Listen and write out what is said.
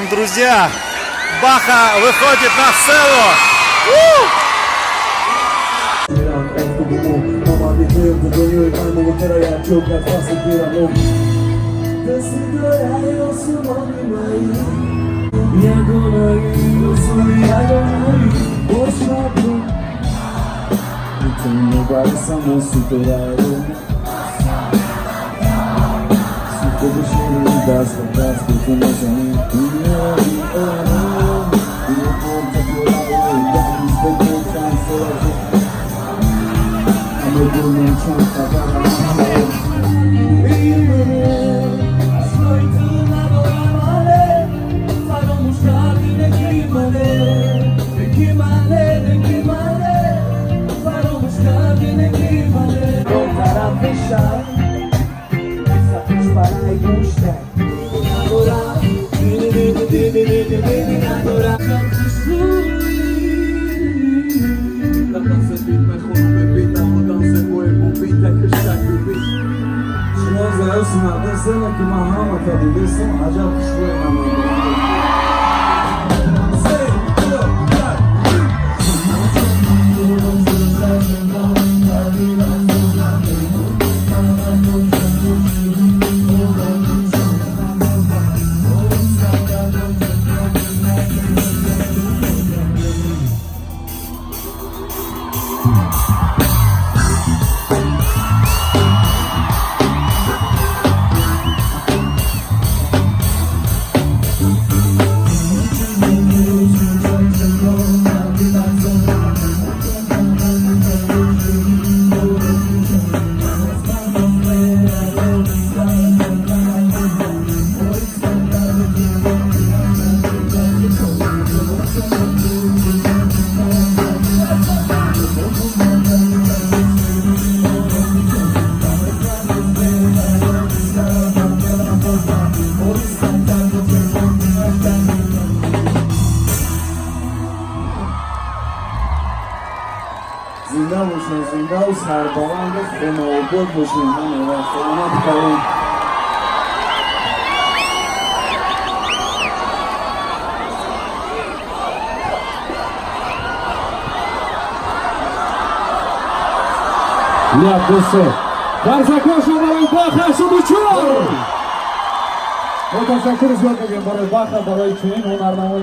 Друзья, Баха выходит на сцену. Todo cheiro das roupas que tu não tem e o povo tá por aí, dá respeito pra fora. A meu dormir chanta para سنة كما هما كذي بس عجب شوي زنده و سربلند خونه و بود باشیم همه و سلامت کنیم. Jak proszę, bardzo proszę برای باخ 84 متشکر زیاد میگم برای باخ برای چنین هنرنمای